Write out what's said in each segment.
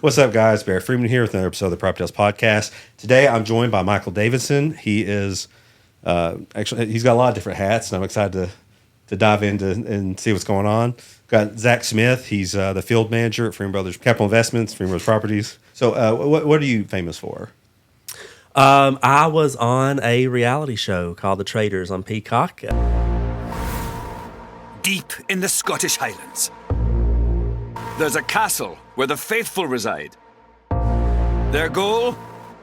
What's up, guys? Barrett Freeman here with another episode of the PropertyTales podcast. Today, I'm joined by Michael Davidson. He is actually he's got a lot of different hats, and I'm excited to dive into and see what's going on. Got Zach Smith. He's the field manager at Freeman Brothers Capital Investments, Freeman Brothers Properties. So, what are you famous for? I was on a reality show called The Traitors on Peacock. Deep in the Scottish Highlands, there's a castle where the faithful reside. Their goal?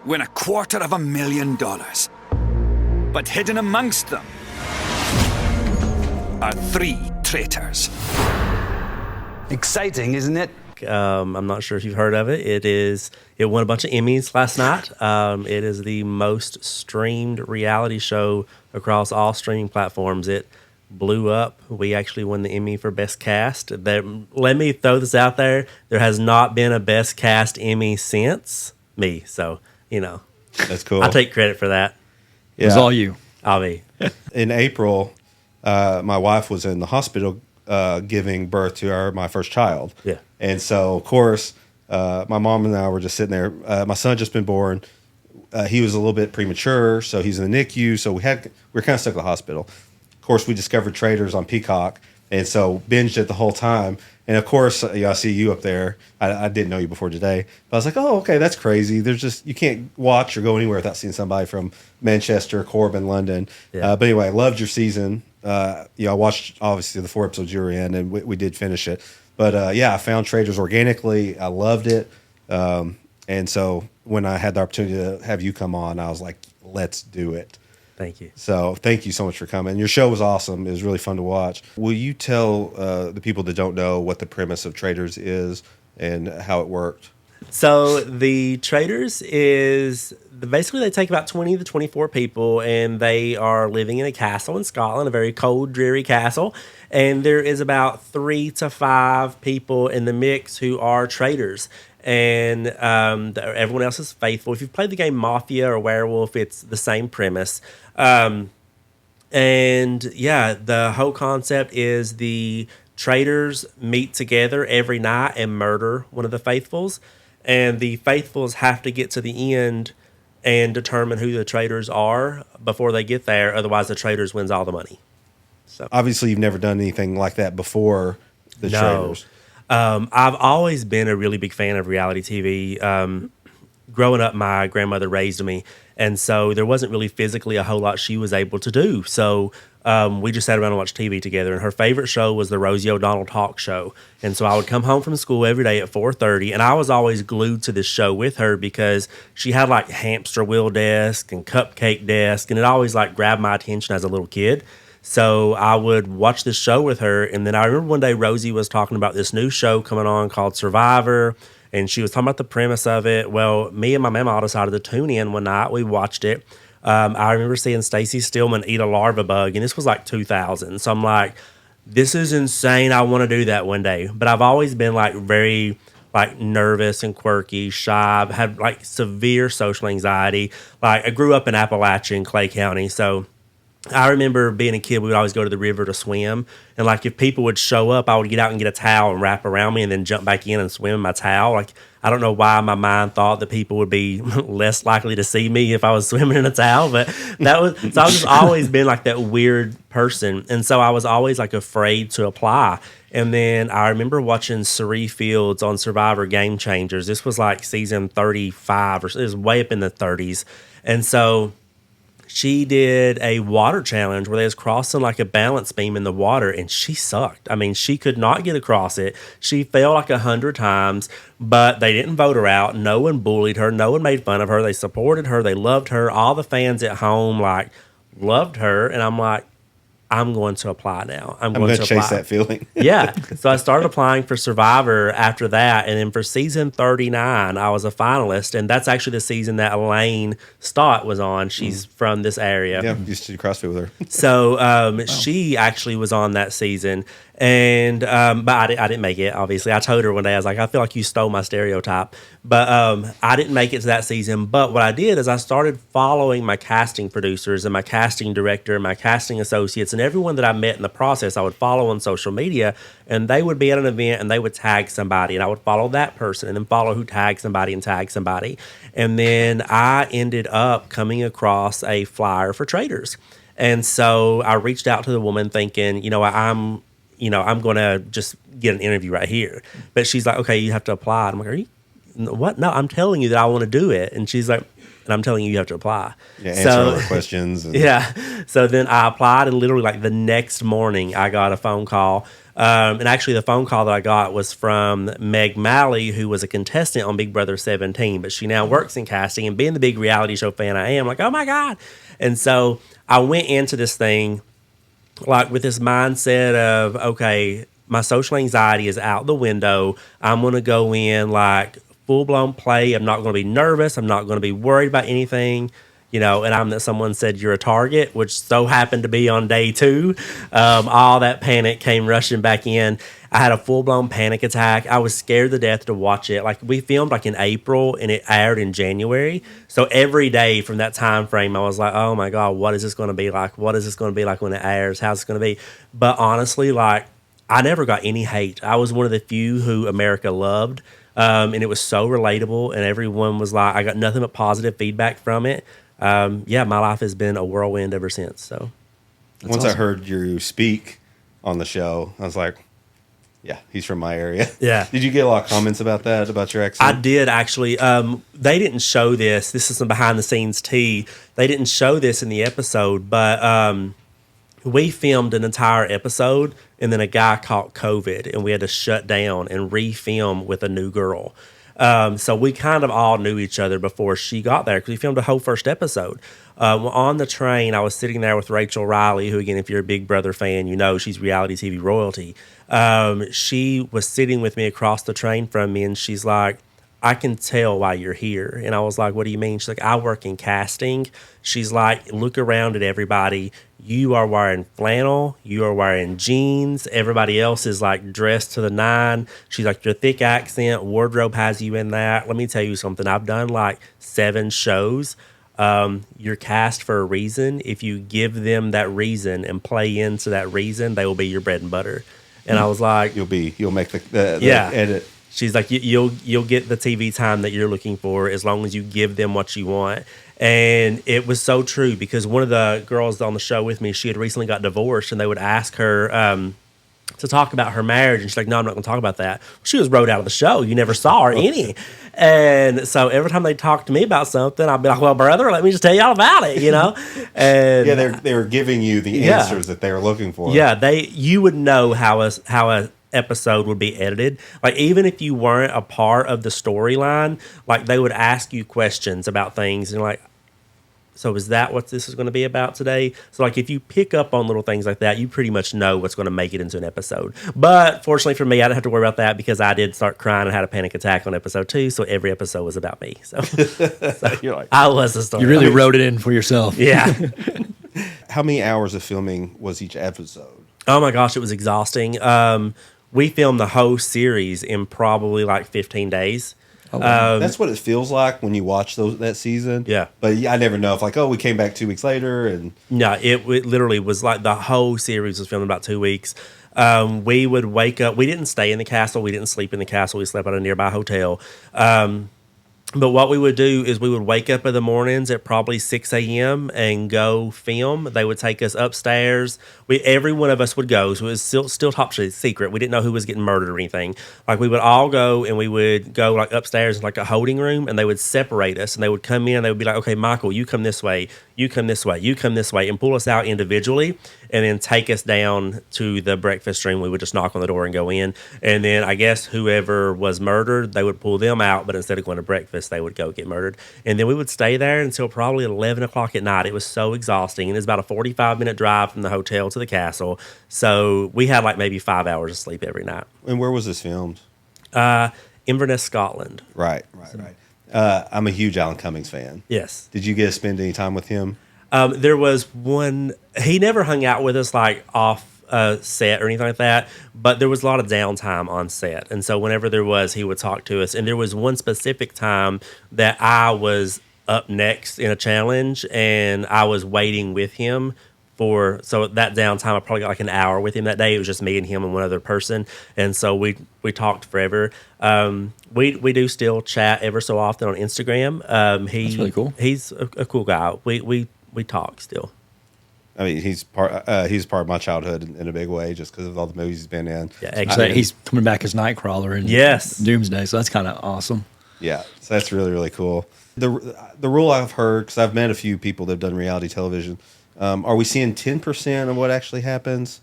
Win $250,000. But hidden amongst them are 3 traitors. Exciting, isn't it? I'm not sure if you've heard of it. It won a bunch of Emmys last night. It is the most streamed reality show across all streaming platforms. It blew up. We actually won the Emmy for Best Cast. Let me throw this out there. There has not been a Best Cast Emmy since me. So, That's cool. I take credit for that. It was all you. I'll be. In April, my wife was in the hospital giving birth to my first child. Yeah. And so, of course, my mom and I were just sitting there. My son had just been born. He was a little bit premature, so he's in the NICU. So we were kind of stuck at the hospital. Of course, we discovered Traitors on Peacock, and so binged it the whole time. And of course, I see you up there. I didn't know you before today, but I was like, "Oh, okay, that's crazy." You can't watch or go anywhere without seeing somebody from Manchester, Corbin, London. Yeah. But anyway, I loved your season. I watched obviously the 4 episodes you were in, and we did finish it. But I found Traitors organically. I loved it, and so when I had the opportunity to have you come on, I was like, "Let's do it." Thank you. So thank you so much for coming. Your show was awesome. It was really fun to watch. Will you tell the people that don't know what the premise of Traitors is and how it worked? So the Traitors is basically they take about 20 to 24 people, and they are living in a castle in Scotland, a very cold, dreary castle. And there is about 3 to 5 people in the mix who are traitors. And everyone else is faithful. If you've played the game Mafia or Werewolf, it's the same premise. The whole concept is the traitors meet together every night and murder one of the faithfuls. And the faithfuls have to get to the end and determine who the traitors are before they get there. Otherwise, the traitors wins all the money. So Obviously, you've never done anything like that before the Traitors. I've always been a really big fan of reality TV. Growing up, my grandmother raised me, and so there wasn't really physically a whole lot she was able to do. So we just sat around and watched TV together, and her favorite show was the Rosie O'Donnell Talk Show. And so I would come home from school every day at 4:30, and I was always glued to this show with her because she had like hamster wheel desk and cupcake desk, and it always like grabbed my attention as a little kid. So I would watch this show with her, and then I remember one day Rosie was talking about this new show coming on called Survivor, and she was talking about the premise of it. Well, me and my mama all decided to tune in one night. We watched it. I remember seeing Stacey Stillman eat a larva bug, and this was like 2000. So I'm like, this is insane. I want to do that one day. But I've always been like very like nervous and quirky, shy. I've had like severe social anxiety. Like I grew up in Appalachia in Clay County, so I remember being a kid, we would always go to the river to swim. And, like, if people would show up, I would get out and get a towel and wrap around me and then jump back in and swim in my towel. Like, I don't know why my mind thought that people would be less likely to see me if I was swimming in a towel. But so I've just always been, like, that weird person. And so I was always, like, afraid to apply. And then I remember watching Sari Fields on Survivor Game Changers. This was, like, season 35 or it was way up in the 30s. And so she did a water challenge where they was crossing like a balance beam in the water, and she sucked. I mean, she could not get across it. She fell like 100 times, but they didn't vote her out. No one bullied her. No one made fun of her. They supported her. They loved her. All the fans at home like loved her, and I'm like, I'm going to apply now. I'm going to chase that feeling. Yeah. So I started applying for Survivor after that. And then for season 39, I was a finalist. And that's actually the season that Elaine Stott was on. She's from this area. Yeah, used to do CrossFit with her. So she actually was on that season. And but I didn't make it. Obviously, I told her one day, I was like, I feel like you stole my stereotype. But I didn't make it to that season. But what I did is I started following my casting producers and my casting director and my casting associates and everyone that I met in the process. I would follow on social media, and they would be at an event and they would tag somebody, and I would follow that person and then follow who tagged somebody and tag somebody. And then I ended up coming across a flyer for Traitors. And so I reached out to the woman thinking, I'm going to just get an interview right here. But she's like, okay, you have to apply. I'm like, are you, what? No, I'm telling you that I want to do it. And she's like, and I'm telling you have to apply. Yeah, answer all the questions. Yeah. So then I applied, and literally like the next morning I got a phone call. And actually the phone call that I got was from Meg Malley, who was a contestant on Big Brother 17, but she now works in casting. And being the big reality show fan I am, like, oh my God. And so I went into this thing like with this mindset of, okay, my social anxiety is out the window. I'm going to go in like full-blown play. I'm not going to be nervous. I'm not going to be worried about anything, and someone said you're a target, which so happened to be on day 2. All that panic came rushing back in. I had a full-blown panic attack. I was scared to death to watch it. Like, we filmed like in April and it aired in January. So every day from that time frame, I was like, oh my God, what is this going to be like? What is this going to be like when it airs? How's it going to be? But honestly, like, I never got any hate. I was one of the few who America loved. And it was so relatable, and everyone was like, I got nothing but positive feedback from it. My life has been a whirlwind ever since. So once awesome. I heard you speak on the show, I was like, yeah, he's from my area. Yeah. Did you get a lot of comments about that, about your accent? I did, actually. They didn't show this. This is some behind-the-scenes tea. They didn't show this in the episode, but we filmed an entire episode, and then a guy caught COVID, and we had to shut down and re-film with a new girl. So we kind of all knew each other before she got there, because we filmed a whole first episode. On the train, I was sitting there with Rachel Riley, who, again, if you're a Big Brother fan, she's reality TV royalty. She was sitting with me across the train from me, and she's like, I can tell why you're here. And I was like, what do you mean? She's like, I work in casting. She's like, look around at everybody. You are wearing flannel. You are wearing jeans. Everybody else is like dressed to the nine. She's like, your thick accent, wardrobe has you in that. Let me tell you something. I've done like 7 shows. You're cast for a reason. If you give them that reason and play into that reason, they will be your bread and butter. And I was like, you'll make the edit. She's like, you'll get the TV time that you're looking for as long as you give them what you want. And it was so true, because one of the girls on the show with me, she had recently got divorced, and they would ask her to talk about her marriage. And she's like, no, I'm not going to talk about that. She was wrote out of the show. You never saw her any. And so every time they talk to me about something, I'd be like, well, brother, let me just tell y'all about it, And yeah, they were giving you the answers that they were looking for. Yeah, you would know how a episode would be edited. Like, even if you weren't a part of the storyline, like, they would ask you questions about things, and like, so is that what this is going to be about today? So like, if you pick up on little things like that, you pretty much know what's going to make it into an episode. But fortunately for me, I didn't have to worry about that, because I did start crying and had a panic attack on episode 2. So every episode was about me. So you're like, I was the story. You really wrote it in for yourself. Yeah. How many hours of filming was each episode? Oh my gosh, it was exhausting. We filmed the whole series in probably like 15 days. Oh, wow. That's what it feels like when you watch that season. Yeah. But I never know if like, we came back 2 weeks later. And no, it literally was like the whole series was filmed in about 2 weeks. We would wake up. We didn't stay in the castle. We didn't sleep in the castle. We slept at a nearby hotel. But what we would do is we would wake up in the mornings at probably 6 a.m. and go film. They would take us upstairs. Every one of us would go. So it was still top secret. We didn't know who was getting murdered or anything. Like, we would all go, and we would go like upstairs in like a holding room, and they would separate us, and they would come in, and they would be like, okay, Michael, you come this way, you come this way, you come this way, and pull us out individually, and then take us down to the breakfast room. We would just knock on the door and go in. And then I guess whoever was murdered, they would pull them out, but instead of going to breakfast, they would go get murdered. And then we would stay there until probably 11 o'clock at night. It was so exhausting. And it's about a 45-minute drive from the hotel to the castle. So we had like maybe 5 hours of sleep every night. And where was this filmed? Inverness, Scotland. Right. I'm a huge Alan Cummings fan. Yes. Did you get to spend any time with him? There was one. He never hung out with us like off set or anything like that, but there was a lot of downtime on set. And so whenever there was, he would talk to us. And there was one specific time that I was up next in a challenge and I was waiting with him so that downtime, I probably got like an hour with him that day. It was just me and him and one other person. And so we talked forever. We do still chat ever so often on Instagram. That's really cool. He's a cool guy. We talk still. I mean, he's part of my childhood in a big way, just because of all the movies he's been in. Yeah, he's coming back as Nightcrawler in Doomsday, so that's kind of awesome. Yeah, so that's really, really cool. The rule I've heard, because I've met a few people that have done reality television, are we seeing 10% of what actually happens,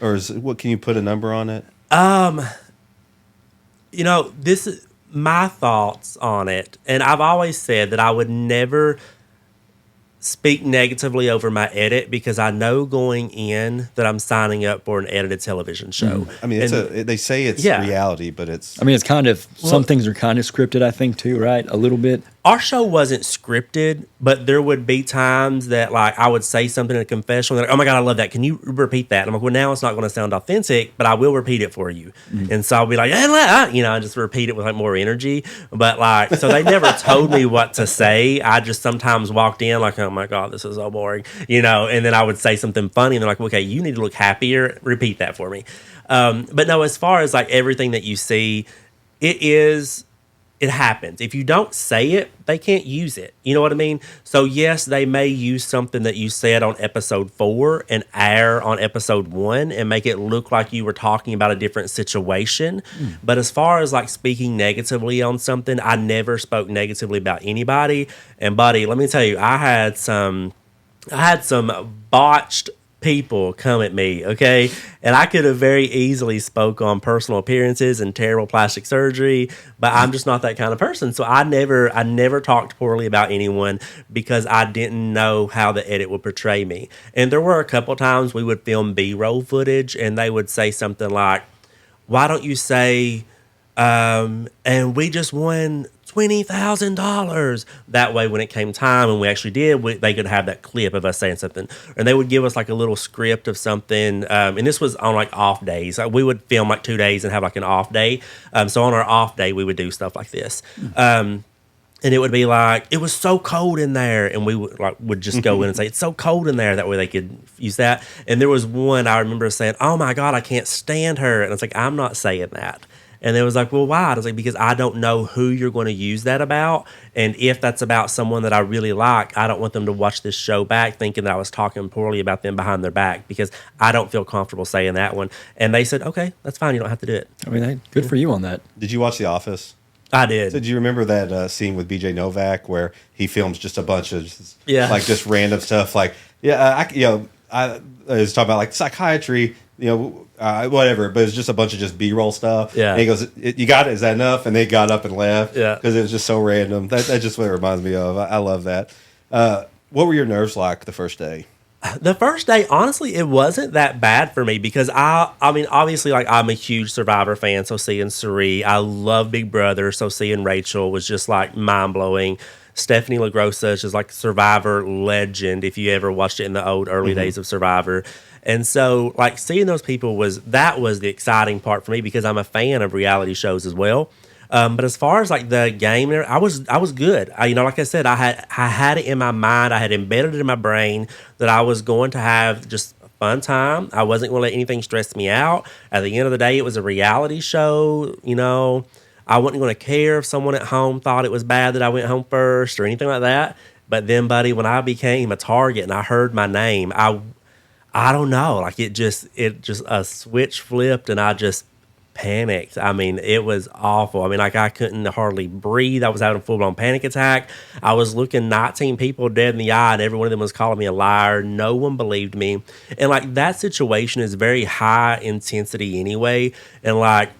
or what? Can you put a number on it? This is my thoughts on it, and I've always said that I would never speak negatively over my edit because I know going in that I'm signing up for an edited television show. I mean, they say it's reality, but it's... I mean, it's kind of... some things are kind of scripted, I think, too, right? A little bit. Our show wasn't scripted, but there would be times that, like, I would say something in a confessional, like, oh my God, I love that. Can you repeat that? And I'm like, well, now it's not going to sound authentic, but I will repeat it for you. And so I'll be like, I just repeat it with like more energy. But like, so they never told me what to say. I just sometimes walked in like, oh my God, this is so boring, and then I would say something funny and they're like, okay, you need to look happier. Repeat that for me. But no, as far as like everything that you see, it happens. If you don't say it, they can't use it. You know what I mean? So yes, they may use something that you said on episode 4 and air on episode 1 and make it look like you were talking about a different situation. But as far as like speaking negatively on something, I never spoke negatively about anybody. And buddy, let me tell you, I had some botched people come at me, okay? And I could have very easily spoke on personal appearances and terrible plastic surgery, but I'm just not that kind of person. So I never talked poorly about anyone because I didn't know how the edit would portray me. And there were a couple times we would film B-roll footage and they would say something like, why don't you say, and we just won $20,000. That way, when it came time and we actually did, they could have that clip of us saying something. And they would give us like a little script of something. And this was on like off days. We would film like 2 days and have like an off day. So on our off day, we would do stuff like this. And it would be like, it was so cold in there. And we would just go in and say, it's so cold in there. That way they could use that. And there was one I remember saying, oh my God, I can't stand her. And it's like, I'm not saying that. And they was like, well, why? I was like, because I don't know who you're going to use that about. And if that's about someone that I really like, I don't want them to watch this show back thinking that I was talking poorly about them behind their back because I don't feel comfortable saying that one. And they said, okay, that's fine. You don't have to do it. I mean, good for you on that. Did you watch The Office? I did. So did you remember that scene with BJ Novak where he films just a bunch of just random stuff? Like, I was talking about like psychiatry, whatever, but it was just a bunch of just B-roll stuff. Yeah. And he goes, you got it? Is that enough? And they got up and left. Yeah. Because it was just so random. That's just what it reminds me of. I love that. What were your nerves like the first day? The first day, honestly, it wasn't that bad for me because I mean, obviously, like I'm a huge Survivor fan. So seeing Suri, I love Big Brother. So seeing Rachel was just like mind blowing. Stephanie LaGrossa is just like Survivor legend. If you ever watched it in the early days of Survivor. And so like seeing those people was the exciting part for me because I'm a fan of reality shows as well. But as far as like the game, I was good. Like I said, I had it in my mind. I had embedded it in my brain that I was going to have just a fun time. I wasn't going to let anything stress me out. At the end of the day, it was a reality show. I wasn't going to care if someone at home thought it was bad that I went home first or anything like that. But then, buddy, when I became a target and I heard my name, I don't know, like it just a switch flipped and I just panicked. I mean, it was awful. I mean, like I couldn't hardly breathe. I was having a full-blown panic attack. I was looking 19 people dead in the eye and every one of them was calling me a liar. No one believed me. And like that situation is very high intensity anyway. And like,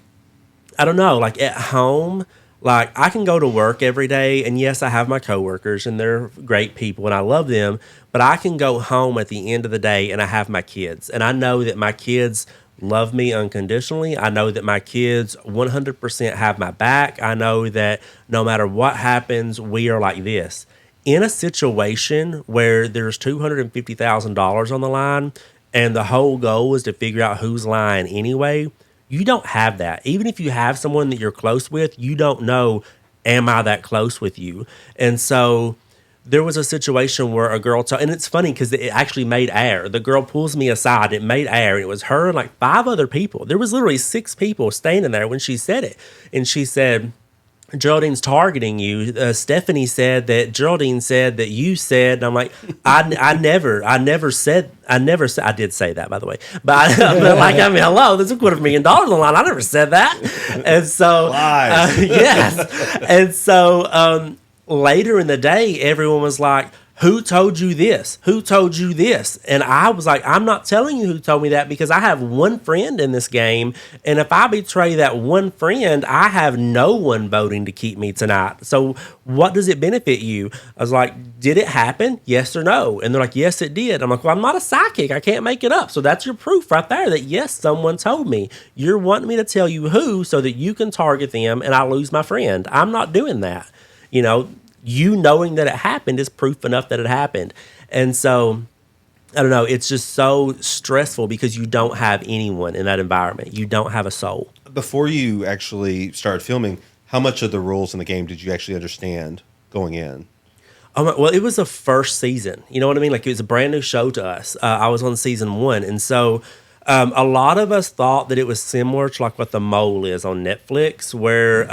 I don't know, like at home, like I can go to work every day and yes, I have my coworkers and they're great people and I love them, but I can go home at the end of the day and I have my kids and I know that my kids love me unconditionally. I know that my kids 100% have my back. I know that no matter what happens, we are like this. In a situation where there's $250,000 on the line and the whole goal is to figure out who's lying anyway, you don't have that. Even if you have someone that you're close with, you don't know, am I that close with you? And so there was a situation where a girl, and it's funny because it actually made air. The girl pulls me aside. It made air. It was her and like 5 other people. There was literally 6 people standing there when she said it. And she said, Geraldine's targeting you. Stephanie said that Geraldine said that you said, and I'm like, I never said, I did say that, by the way, but like, I mean, hello, there's $250,000 on the line. I never said that. And so, yes. And so, later in the day, everyone was like, who told you this? Who told you this? And I was like, I'm not telling you who told me that because I have one friend in this game. And if I betray that one friend, I have no one voting to keep me tonight. So what does it benefit you? I was like, did it happen? Yes or no? And they're like, yes, it did. I'm like, well, I'm not a psychic. I can't make it up. So that's your proof right there that, yes, someone told me. You're wanting me to tell you who so that you can target them and I lose my friend. I'm not doing that. You know, you knowing that it happened is proof enough that it happened. And so, I don't know, it's just so stressful because you don't have anyone in that environment. You don't have a soul. Before you actually started filming, how much of the rules in the game did you actually understand going in? Well, it was the first season. You know what I mean? Like, it was a brand new show to us. I was on season 1. And so a lot of us thought that it was similar to like what The Mole is on Netflix, where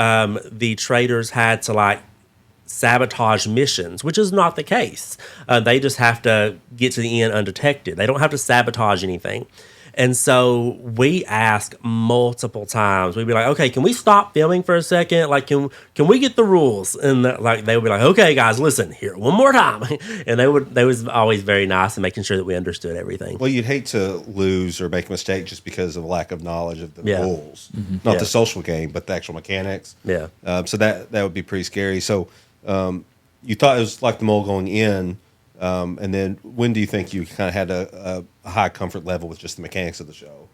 the Traitors had to like sabotage missions, which is not the case. They just have to get to the end undetected. They don't have to sabotage anything. And so we ask multiple times. We'd be like, okay, can we stop filming for a second? Like, can we get the rules? And like they would be like, okay, guys, listen here one more time. And they was always very nice and making sure that we understood everything. Well, you'd hate to lose or make a mistake just because of lack of knowledge of the rules, not the social game, but the actual mechanics. Yeah. So that would be pretty scary. So you thought it was like The Mole going in. And then when do you think you kind of had a high comfort level with just the mechanics of the show?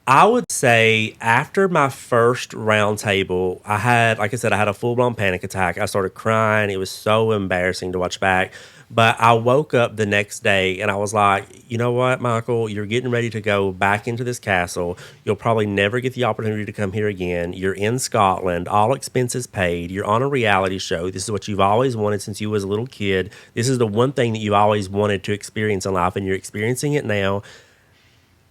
I would say after my first round table, I had a full-blown panic attack. I started crying. It was so embarrassing to watch back. But I woke up the next day and I was like, you know what, Michael, you're getting ready to go back into this castle. You'll probably never get the opportunity to come here again. You're in Scotland, all expenses paid. You're on a reality show. This is what you've always wanted since you was a little kid. This is the one thing that you always wanted to experience in life, and you're experiencing it now.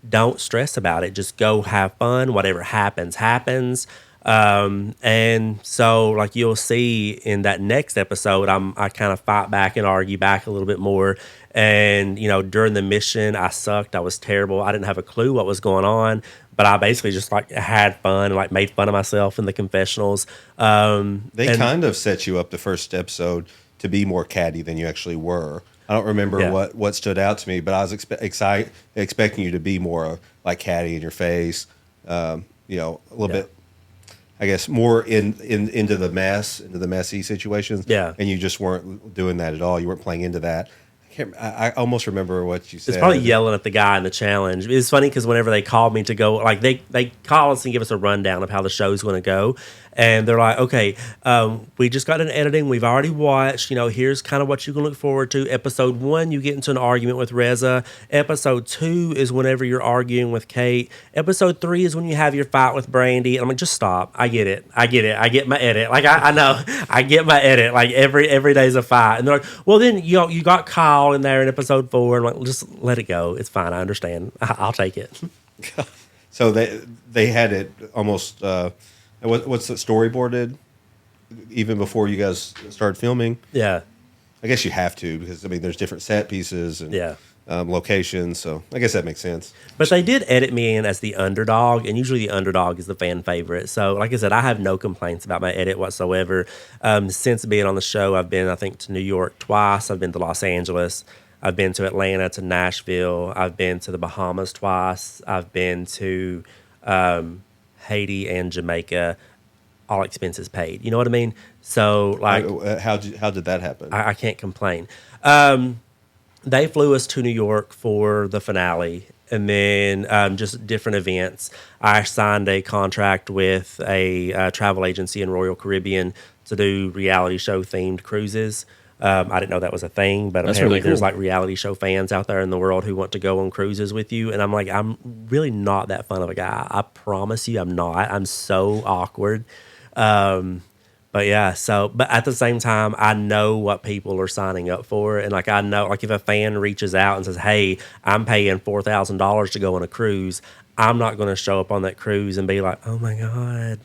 Don't stress about it. Just go have fun. Whatever happens, happens. And so like you'll see in that next episode, I kind of fight back and argue back a little bit more. And, you know, during the mission, I sucked. I was terrible. I didn't have a clue what was going on, but I basically just like had fun and like made fun of myself in the confessionals. They kind of set you up the first episode to be more catty than you actually were. I don't remember what stood out to me, but I was expecting you to be more like catty in your face, you know, a little bit, I guess, more into the messy situations. Yeah. And you just weren't doing that at all. You weren't playing into that. I almost remember what you said. It's probably yelling at the guy in the challenge. It's funny because whenever they called me to go, like they call us and give us a rundown of how the show's going to go. And they're like, okay, we just got an editing. We've already watched. You know, here's kind of what you can look forward to. Episode 1, you get into an argument with Reza. Episode 2 is whenever you're arguing with Kate. Episode 3 is when you have your fight with Brandy. And I'm like, just stop. I get it. I get my edit. Like, I know. I get my edit. Like, every day's a fight. And they're like, well, then, you got Kyle in there in episode 4. I'm like, just let it go. It's fine. I understand. I'll take it. So they had it almost... what's the storyboarded even before you guys started filming? Yeah. I guess you have to because, I mean, there's different set pieces and locations. So I guess that makes sense. But they did edit me in as the underdog, and usually the underdog is the fan favorite. So like I said, I have no complaints about my edit whatsoever. Since being on the show, I've been, I think, to New York twice. I've been to Los Angeles. I've been to Atlanta, to Nashville. I've been to the Bahamas twice. I've been to... Haiti and Jamaica, all expenses paid. You know what I mean? So, like, how did that happen? I can't complain. They flew us to New York for the finale, and then just different events. I signed a contract with a travel agency in Royal Caribbean to do reality show themed cruises. I didn't know that was a thing, but That's apparently really cool. there's like reality show fans out there in the world who want to go on cruises with you. And I'm like, I'm really not that fun of a guy. I promise you, I'm not. I'm so awkward. But yeah, but at the same time, I know what people are signing up for. And like, I know, like if a fan reaches out and says, hey, I'm paying $4,000 to go on a cruise, I'm not going to show up on that cruise and be like, oh my God,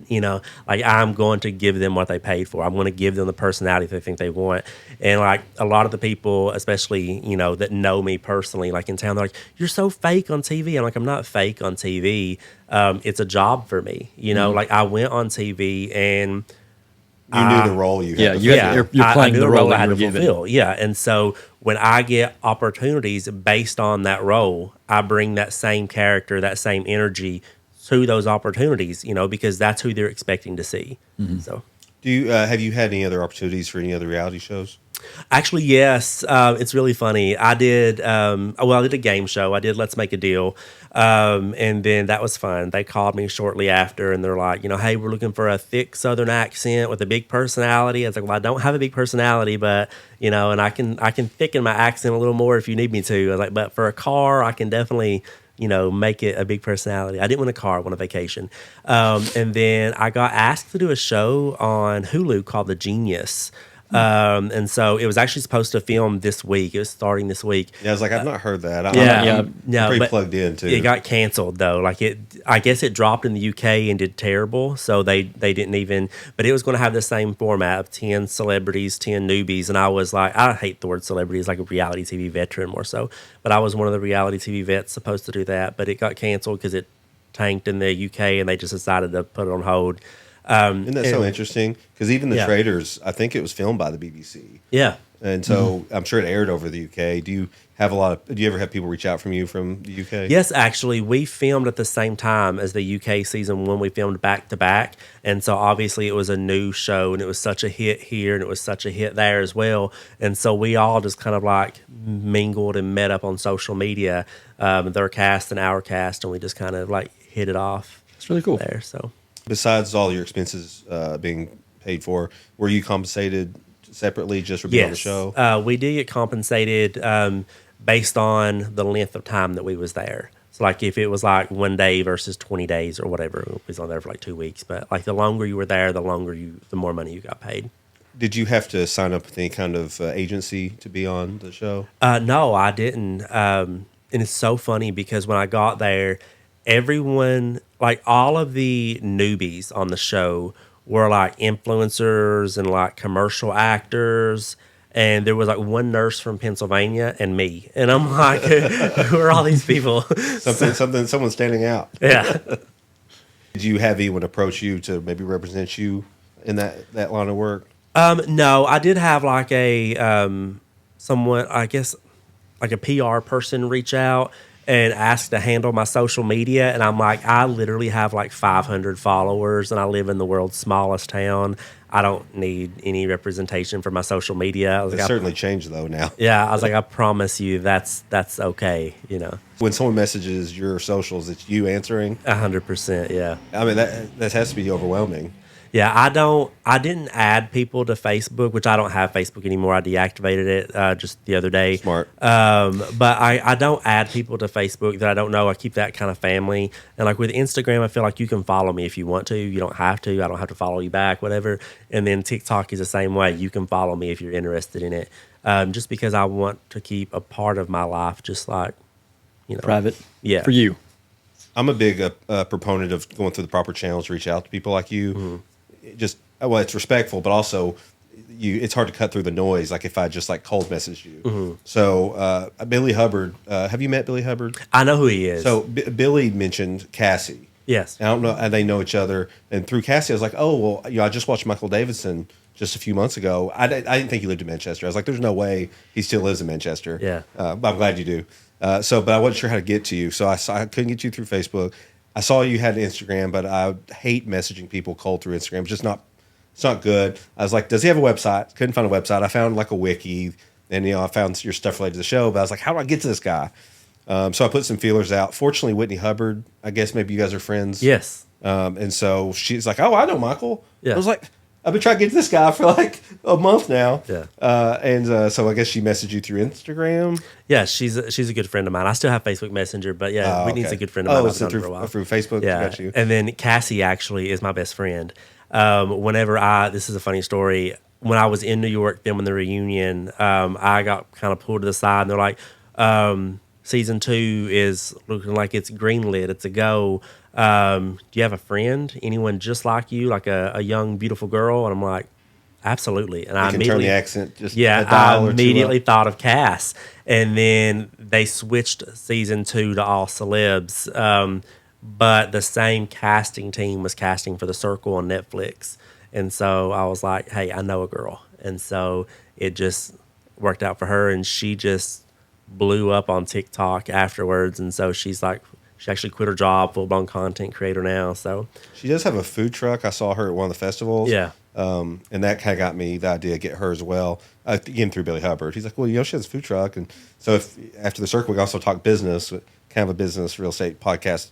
like I'm going to give them what they paid for. I'm going to give them the personality they think they want. And like a lot of the people, especially, that know me personally, like in town, they're like, you're so fake on TV. I'm like, I'm not fake on TV. It's a job for me. Like I went on TV and you knew the role you had. You're playing the role I had that to you're given. fulfill. Yeah, and so when I get opportunities based on that role, I bring that same character, that same energy to those opportunities. Because that's who they're expecting to see. Mm-hmm. So, Do you have you had any other opportunities for any other reality shows? Actually, yes. It's really funny. I did, I did a game show. I did Let's Make a Deal. And then that was fun. They called me shortly after and they're like, hey, we're looking for a thick Southern accent with a big personality. I was like, well, I don't have a big personality, but, and I can thicken my accent a little more if you need me to. I was like, but for a car, I can definitely, make it a big personality. I didn't want a car, I want a vacation. And then I got asked to do a show on Hulu called The Genius. And so it was actually supposed to film this week. It was starting this week. Yeah, I was like, I've not heard that. I'm pretty plugged in too. It got canceled though. Like I guess it dropped in the UK and did terrible. So they didn't even, but it was going to have the same format of 10 celebrities, 10 newbies. And I was like, I hate the word celebrity. It's like a reality TV veteran more so. But I was one of the reality TV vets supposed to do that, but it got canceled because it tanked in the UK and they just decided to put it on hold. Isn't that so interesting? Because even the Traitors, I think it was filmed by the BBC. Yeah. And so I'm sure it aired over the UK. Do you ever have people reach out from you from the UK? Yes, actually. We filmed at the same time as the UK season one. We filmed back to back. And so obviously it was a new show and it was such a hit here and it was such a hit there as well. And so we all just kind of like mingled and met up on social media, their cast and our cast, and we just kind of like hit it off. It's really cool. There, so. Besides all your expenses being paid for, were you compensated separately just for being on the show? We did get compensated based on the length of time that we was there. So like if it was like 1 day versus 20 days or whatever, we was on there for like 2 weeks. But like the longer you were there, the more money you got paid. Did you have to sign up with any kind of agency to be on the show? No, I didn't. And it's so funny because when I got there, everyone, like all of the newbies on the show were like influencers and like commercial actors. And there was like one nurse from Pennsylvania and me. And I'm like, who are all these people? Someone standing out. Yeah. Did you have anyone approach you to maybe represent you in that line of work? No, I did have like a someone, I guess, like a PR person reach out and ask to handle my social media. And I'm like, I literally have like 500 followers and I live in the world's smallest town. I don't need any representation for my social media. I was It's certainly changed though now. Yeah, I was like, I promise you that's okay, When someone messages your socials, it's you answering? 100%, yeah. I mean, that has to be overwhelming. Yeah, I didn't add people to Facebook, which I don't have Facebook anymore. I deactivated it just the other day. Smart. But I don't add people to Facebook that I don't know. I keep that kind of family. And like with Instagram, I feel like you can follow me if you want to. You don't have to. I don't have to follow you back, whatever. And then TikTok is the same way. You can follow me if you're interested in it. Just because I want to keep a part of my life just like, private. Yeah. For you. I'm a big proponent of going through the proper channels to reach out to people like you. Mm-hmm. It's respectful, but also it's hard to cut through the noise. Like if I just like cold messaged you. Mm-hmm. So Billy Hubbard, have you met Billy Hubbard? I know who he is. So Billy mentioned Cassie. Yes. I don't know, and they know each other. And through Cassie, I was like, oh, well, I just watched Michael Davidson just a few months ago. I didn't think he lived in Manchester. I was like, there's no way he still lives in Manchester. Yeah. But I'm glad you do. But I wasn't sure how to get to you. So I couldn't get you through Facebook. I saw you had an Instagram, but I hate messaging people cold through Instagram. It's not good. I was like, does he have a website? Couldn't find a website. I found like a wiki, and I found your stuff related to the show. But I was like, how do I get to this guy? So I put some feelers out. Fortunately, Whitney Hubbard, I guess maybe you guys are friends. Yes. And so she's like, oh, I know Michael. Yeah. I was like, I've been trying to get to this guy for like a month now. Yeah. So I guess she messaged you through Instagram. Yeah, she's a good friend of mine. I still have Facebook Messenger, but yeah, Whitney's a good friend of mine. Oh, I've so known her for a while. through Facebook. Yeah, Got you. and then Cassie actually is my best friend. This is a funny story. When I was in New York filming the reunion, I got kind of pulled to the side, and they're like, season 2 is looking like it's greenlit. It's a go. Do you have a friend? Anyone just like you, like a young, beautiful girl? And I'm like, absolutely. And I can immediately turn the accent just yeah, a dial I immediately thought of Cass. And then they switched season 2 to all celebs. But the same casting team was casting for The Circle on Netflix. And so I was like, hey, I know a girl. And so it just worked out for her. And she just blew up on TikTok afterwards. And so she actually quit her job, full-blown content creator now. So she does have a food truck. I saw her at one of the festivals. Yeah. And that kind of got me the idea to get her as well. Again, through Billy Hubbard. He's like, well, she has a food truck. And so after The Circle, we also talk business, kind of a business real estate podcast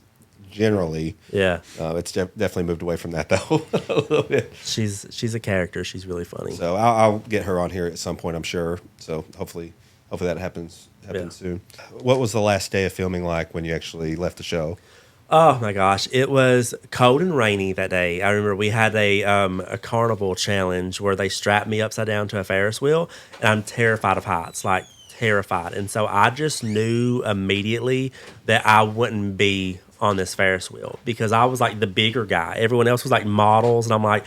generally. Yeah. It's definitely moved away from that, though, a little bit. She's a character. She's really funny. So I'll get her on here at some point, I'm sure. So hopefully that happens soon. What was the last day of filming like when you actually left the show? Oh my gosh, it was cold and rainy that day. I remember we had a carnival challenge where they strapped me upside down to a Ferris wheel, and I'm terrified of heights, like terrified. And so I just knew immediately that I wouldn't be on this Ferris wheel because I was like the bigger guy. Everyone else was like models, and I'm like,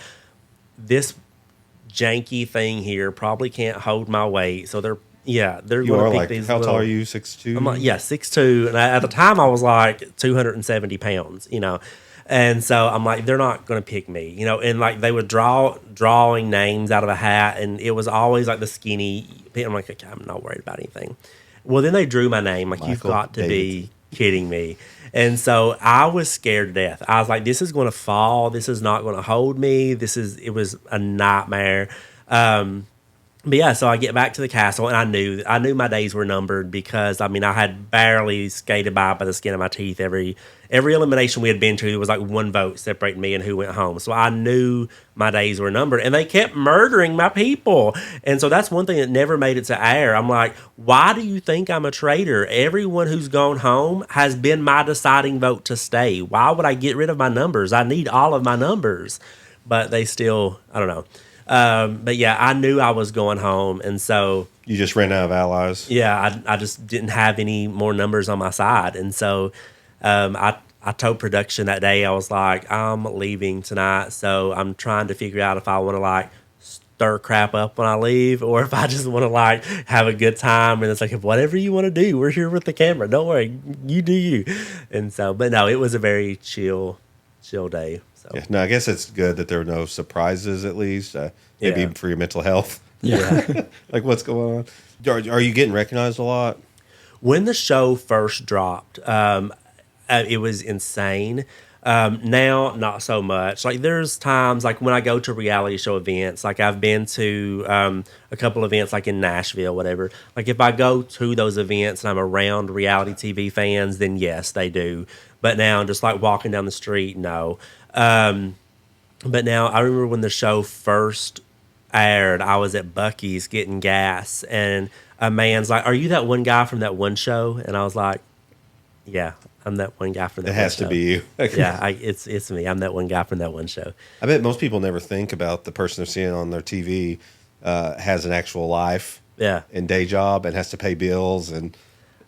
this janky thing here probably can't hold my weight. So they're going to pick these. How tall are you? 6'2"? I'm like, 6'2", and at the time I was like 270 pounds, and so I'm like, they're not going to pick me, and like they would drawing names out of a hat, and it was always like the skinny. I'm like, okay, I'm not worried about anything. Well, then they drew my name. Like, Michael you've got to Davidson. be kidding me. And so I was scared to death. I was like, this is going to fall. This is not going to hold me. It was a nightmare. But yeah, so I get back to the castle, and I knew my days were numbered because I had barely skated by the skin of my teeth. Every elimination we had been to, there was like one vote separating me and who went home. So I knew my days were numbered, and they kept murdering my people. And so that's one thing that never made it to air. I'm like, why do you think I'm a traitor? Everyone who's gone home has been my deciding vote to stay. Why would I get rid of my numbers? I need all of my numbers. But they still, I don't know. But yeah, I knew I was going home, and so You just ran out of allies. yeah, I just didn't have any more numbers on my side, and so I told production that day, I was like, I'm leaving tonight, so I'm trying to figure out if I want to like stir crap up when I leave, or if I just want to like have a good time. And it's like, whatever you want to do, we're here with the camera. Don't worry, you do you. And so, but no, it was a very chill day. So. Yeah, no, I guess it's good that there were no surprises, at least. Maybe for your mental health. Yeah. Like, what's going on? Are you getting recognized a lot? When the show first dropped, it was insane. Now, not so much. Like, there's times, like, when I go to reality show events, like, I've been to a couple events, like, in Nashville, whatever. Like, if I go to those events and I'm around reality TV fans, then yes, they do. But now, just, like, walking down the street, no. But now, I remember when the show first aired, I was at Buc-ee's getting gas, and a man's like, "Are you that one guy from that one show?" And I was like, "Yeah, I'm that one guy from that one show." It has to be you. Yeah, it's me. I'm that one guy from that one show. I bet most people never think about the person they're seeing on their TV has an actual life and day job and has to pay bills. And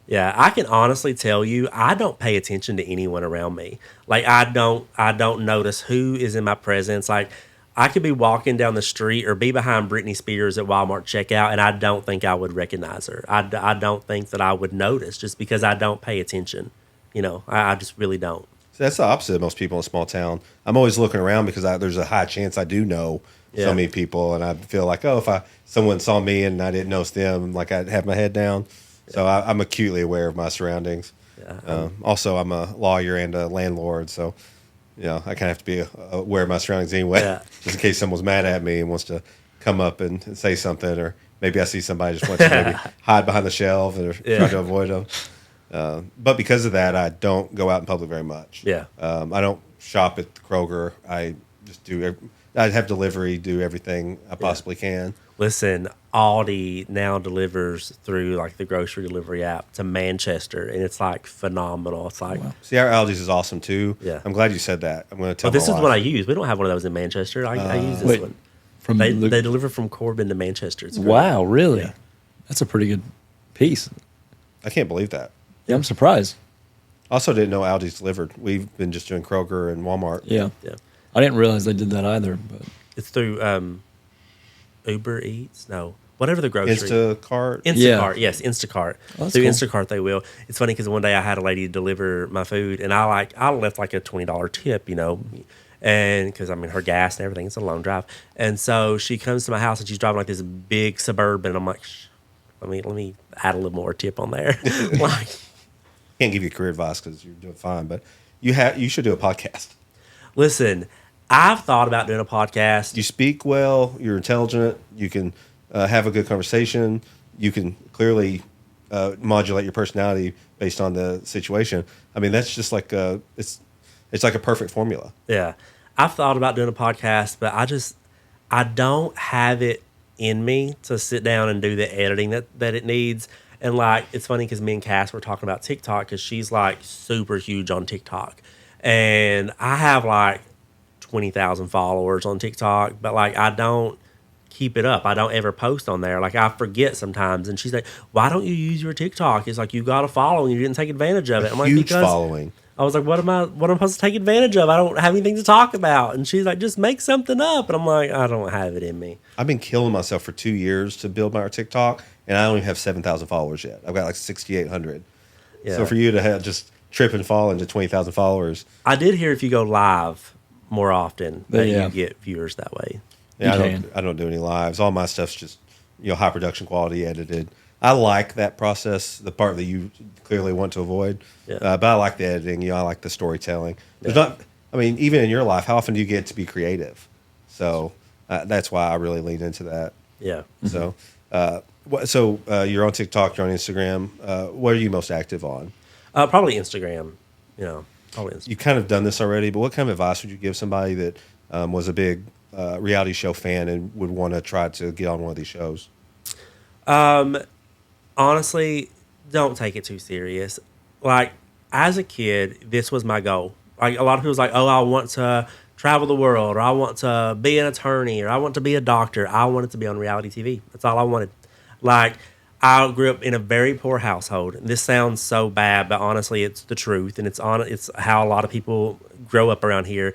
yeah, I can honestly tell you, I don't pay attention to anyone around me. Like, I don't notice who is in my presence. Like, I could be walking down the street or be behind Britney Spears at Walmart checkout, and I don't think I would recognize her. I don't think that I would notice just because I don't pay attention. I just really don't. So that's the opposite of most people in a small town. I'm always looking around because there's a high chance I do know so many people, and I feel like, if someone saw me and I didn't notice them, like, I'd have my head down. So I'm acutely aware of my surroundings. Yeah, also, I'm a lawyer and a landlord, so I kind of have to be aware of my surroundings anyway, just in case someone's mad at me and wants to come up and say something, or maybe I see somebody just wants to maybe hide behind the shelf or try to avoid them. But because of that, I don't go out in public very much. Yeah, I don't shop at the Kroger. I just do I'd have delivery, do everything I possibly can. Listen, Aldi now delivers through like the grocery delivery app to Manchester, and it's like phenomenal. It's like, See, our Aldi's is awesome too. Yeah. I'm glad you said that. I'm going to tell. this my is wife. what I use. We don't have one of those in Manchester. I use this one. They deliver from Corbin to Manchester. It's great. Wow, really? Yeah. That's a pretty good piece. I can't believe that. Yeah, I'm surprised. Also, didn't know Aldi's delivered. We've been just doing Kroger and Walmart. Yeah. Yeah. I didn't realize they did that either. But It's through Uber Eats. No, whatever the grocery. Instacart. Instacart, yes, Instacart. Oh, that's Through cool. Instacart, they will. It's funny because one day I had a lady deliver my food, and I left like a $20 tip, and because I mean her gas and everything, it's a long drive, and so she comes to my house and she's driving like this big Suburban, and I'm like, let me add a little more tip on there, like. Can't give you career advice because you're doing fine, but you should do a podcast. Listen, I've thought about doing a podcast. You speak well. You're intelligent. You can have a good conversation. You can clearly modulate your personality based on the situation. I mean, that's just like it's like a perfect formula. Yeah, I've thought about doing a podcast, but I don't have it in me to sit down and do the editing that it needs. And like, it's funny because me and Cass were talking about TikTok because she's like super huge on TikTok. And I have like 20,000 followers on TikTok, but like, I don't keep it up. I don't ever post on there. Like, I forget sometimes. And she's like, why don't you use your TikTok? It's like, you got a following. You didn't take advantage of it. I'm like, Huge because following. I was like, what am I supposed to take advantage of? I don't have anything to talk about. And she's like, just make something up. And I'm like, I don't have it in me. I've been killing myself for 2 years to build my TikTok, and I only have 7,000 followers yet. I've got like 6,800. Yeah. So for you to have just trip and fall into 20,000 followers. I did hear if you go live more often, that Yeah. you get viewers that way. Yeah, You I don't do any lives. All my stuff's just high production quality, edited. I like that process, the part that you clearly want to avoid. Yeah. But I like the editing. I like the storytelling. There's not. I mean, even in your life, how often do you get to be creative? So that's why I really lean into that. Yeah. So, you're on TikTok, you're on Instagram. What are you most active on? Probably Instagram. Probably Instagram. You kind of done this already, but what kind of advice would you give somebody that was a big reality show fan and would want to try to get on one of these shows? Honestly, don't take it too serious. Like, as a kid, this was my goal. Like, a lot of people's like, oh, I want to travel the world, or I want to be an attorney, or I want to be a doctor. I wanted to be on reality TV. That's all I wanted. Like, I grew up in a very poor household. This sounds so bad, but honestly, it's the truth, and it's how a lot of people grow up around here.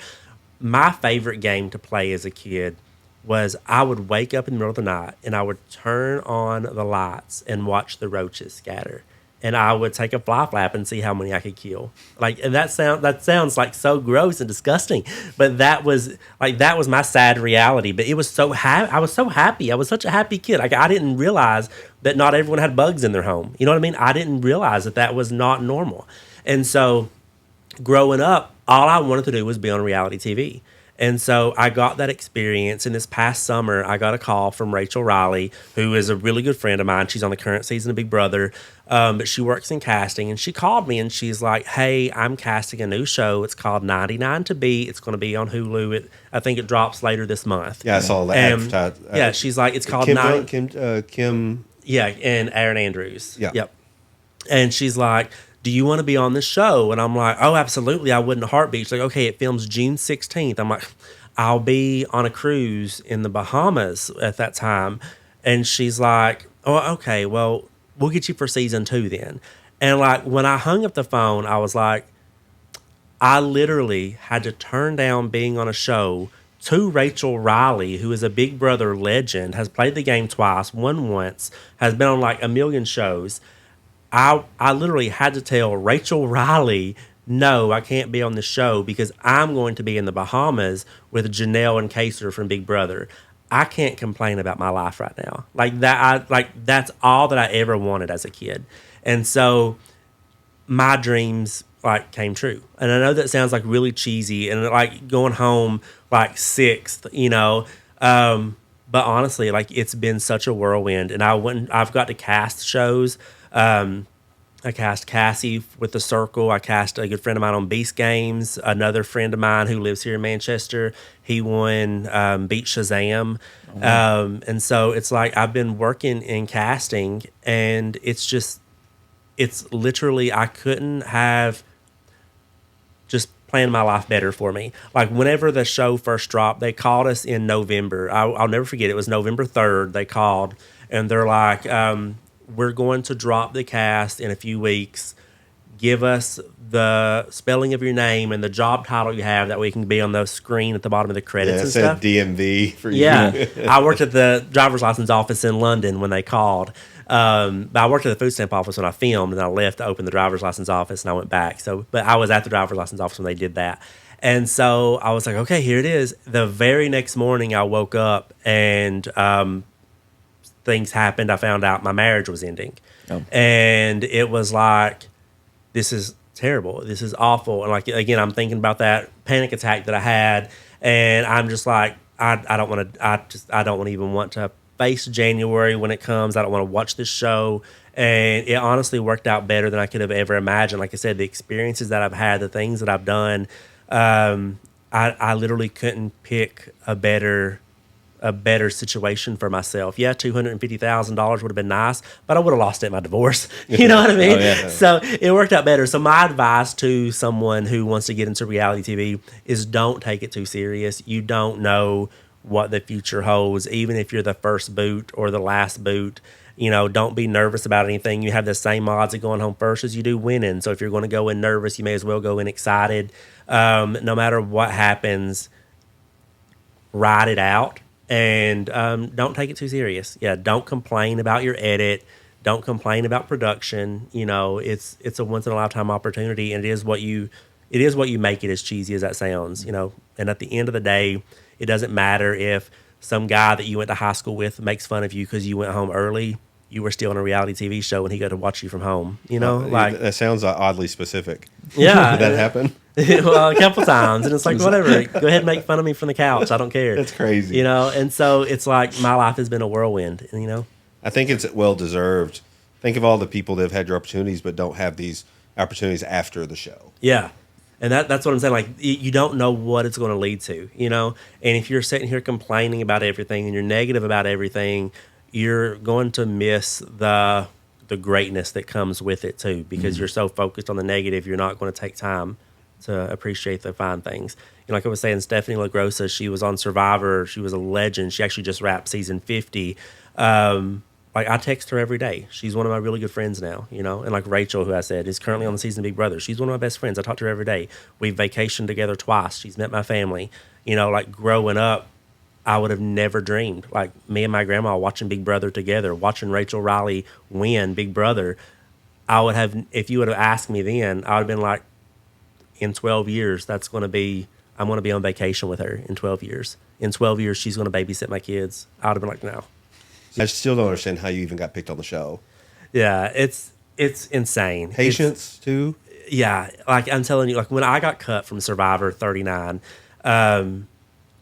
My favorite game to play as a kid was I would wake up in the middle of the night and I would turn on the lights and watch the roaches scatter. And I would take a fly flap and see how many I could kill. Like, and that sounds like so gross and disgusting, but that was my sad reality. But it was I was so happy. I was such a happy kid. Like, I didn't realize that not everyone had bugs in their home. You know what I mean? I didn't realize that was not normal. And so growing up, all I wanted to do was be on reality TV. And so I got that experience. And this past summer, I got a call from Rachel Riley, who is a really good friend of mine. She's on the current season of Big Brother, but she works in casting. And she called me and she's like, hey, I'm casting a new show. It's called 99 to Be. It's going to be on Hulu. I think it drops later this month. Yeah, I saw that advertised. Yeah, she's like, it's called Kim. Yeah, and Aaron Andrews. Yeah. Yep. And she's like, do you want to be on this show? And I'm like, oh, absolutely. I wouldn't heartbeat. She's like, okay, it films June 16th. I'm like, I'll be on a cruise in the Bahamas at that time. And she's like, oh, okay, well, we'll get you for season 2 then. And like, when I hung up the phone, I was like, I literally had to turn down being on a show to Rachel Riley, who is a Big Brother legend, has played the game twice, won once, has been on like a million shows. I literally had to tell Rachel Riley, no, I can't be on the show because I'm going to be in the Bahamas with Janelle and Kaser from Big Brother. I can't complain about my life right now. Like that, that's all that I ever wanted as a kid. And so my dreams like came true. And I know that sounds like really cheesy and like going home like 6th, but honestly, like it's been such a whirlwind, and I've got to cast shows. I cast Cassie with The Circle. I cast a good friend of mine on Beast Games. Another friend of mine who lives here in Manchester, he won Beat Shazam. And so it's like I've been working in casting, and it's literally, I couldn't have just planned my life better for me. Like whenever the show first dropped, they called us in November. I'll never forget. It was November 3rd. They called, and they're like, we're going to drop the cast in a few weeks. Give us the spelling of your name and the job title you have, that way you can be on the screen at the bottom of the credits and stuff. DMV for you. Yeah. I worked at the driver's license office in London when they called. But I worked at the food stamp office when I filmed, and I left to open the driver's license office, and I went back. But I was at the driver's license office when they did that. And so I was like, okay, here it is. The very next morning I woke up, and things happened. I found out my marriage was ending. Oh. And it was like, this is terrible. This is awful. And like, again, I'm thinking about that panic attack that I had, and I'm just like, I don't want to even want to face January when it comes. I don't want to watch this show. And it honestly worked out better than I could have ever imagined. Like I said, the experiences that I've had, the things that I've done, I literally couldn't pick a better situation for myself. Yeah, $250,000 would have been nice, but I would have lost it in my divorce. You know what I mean? Oh, yeah. So it worked out better. So my advice to someone who wants to get into reality TV is don't take it too serious. You don't know what the future holds, even if you're the first boot or the last boot. You know, don't be nervous about anything. You have the same odds of going home first as you do winning. So if you're going to go in nervous, you may as well go in excited. No matter what happens, ride it out. And don't take it too serious. Yeah, don't complain about your edit. Don't complain about production. You know, it's a once in a lifetime opportunity, and it is what you make it, as cheesy as that sounds. You know, and at the end of the day, it doesn't matter if some guy that you went to high school with makes fun of you because you went home early. You were still on a reality TV show, and he got to watch you from home. You know, like that sounds oddly specific. Yeah, did that happen? Well, a couple times, and it's like, whatever. Go ahead and make fun of me from the couch. I don't care. That's crazy. You know, and so it's like my life has been a whirlwind. You know, I think it's well deserved. Think of all the people that have had your opportunities, but don't have these opportunities after the show. Yeah. And that's what I'm saying. Like, you don't know what it's going to lead to, you know? And if you're sitting here complaining about everything and you're negative about everything, you're going to miss the greatness that comes with it, too, because you're so focused on the negative, you're not going to take time to appreciate the fine things. You know, like I was saying, Stephanie LaGrossa, she was on Survivor. She was a legend. She actually just wrapped season 50. Like, I text her every day. She's one of my really good friends now, you know? And like Rachel, who I said is currently on the season of Big Brother, she's one of my best friends. I talk to her every day. We've vacationed together twice. She's met my family. You know, like growing up, I would have never dreamed. Like me and my grandma watching Big Brother together, watching Rachel Riley win Big Brother. I would have, if you would have asked me then, I would have been like, in 12 years, I'm going to be on vacation with her in 12 years. In 12 years, she's going to babysit my kids. I would have been like, no. I still don't understand how you even got picked on the show. Yeah, it's insane. Patience, too? Yeah, like I'm telling you, like when I got cut from Survivor 39,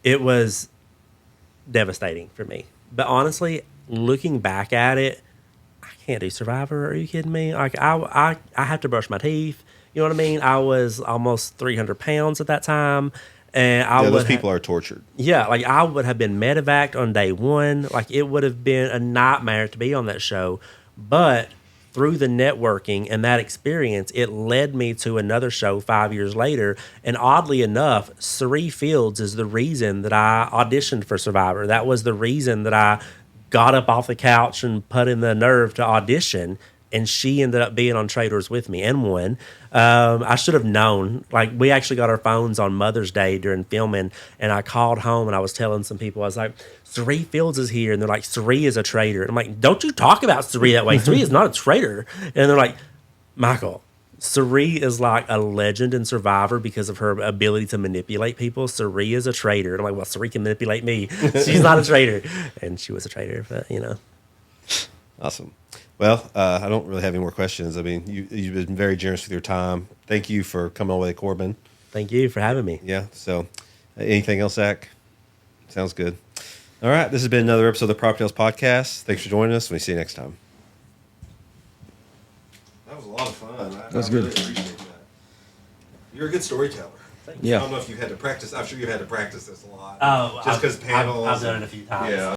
it was devastating for me. But honestly, looking back at it, I can't do Survivor. Are you kidding me? Like I have to brush my teeth. You know what I mean? I was almost 300 pounds at that time. And those people are tortured. Yeah, like I would have been medevaced on day one. Like it would have been a nightmare to be on that show. But through the networking and that experience, it led me to another show 5 years later. And oddly enough, Sari Fields is the reason that I auditioned for Survivor. That was the reason that I got up off the couch and put in the nerve to audition. And she ended up being on Traitors with me and won. I should have known. Like, we actually got our phones on Mother's Day during filming, and I called home and I was telling some people, I was like, Sari Fields is here. And they're like, Sari is a traitor. I'm like, don't you talk about Sari that way. Sari is not a traitor. And they're like, Michael, Sari is like a legend in Survivor because of her ability to manipulate people. Sari is a traitor. And I'm like, well, Sari can manipulate me. She's not a traitor. And she was a traitor, but, you know. Awesome. Well, I don't really have any more questions. I mean, you've been very generous with your time. Thank you for coming on with Corbin. Thank you for having me. Yeah. So, anything else, Zach? Sounds good. All right. This has been another episode of the PropertyTales podcast. Thanks for joining us. We'll see you next time. That was a lot of fun. That was good. Really appreciate that. You're a good storyteller. Yeah. I don't know if you had to practice. I'm sure you had to practice this a lot. Oh, just because panels. I've done it a few times. Yeah.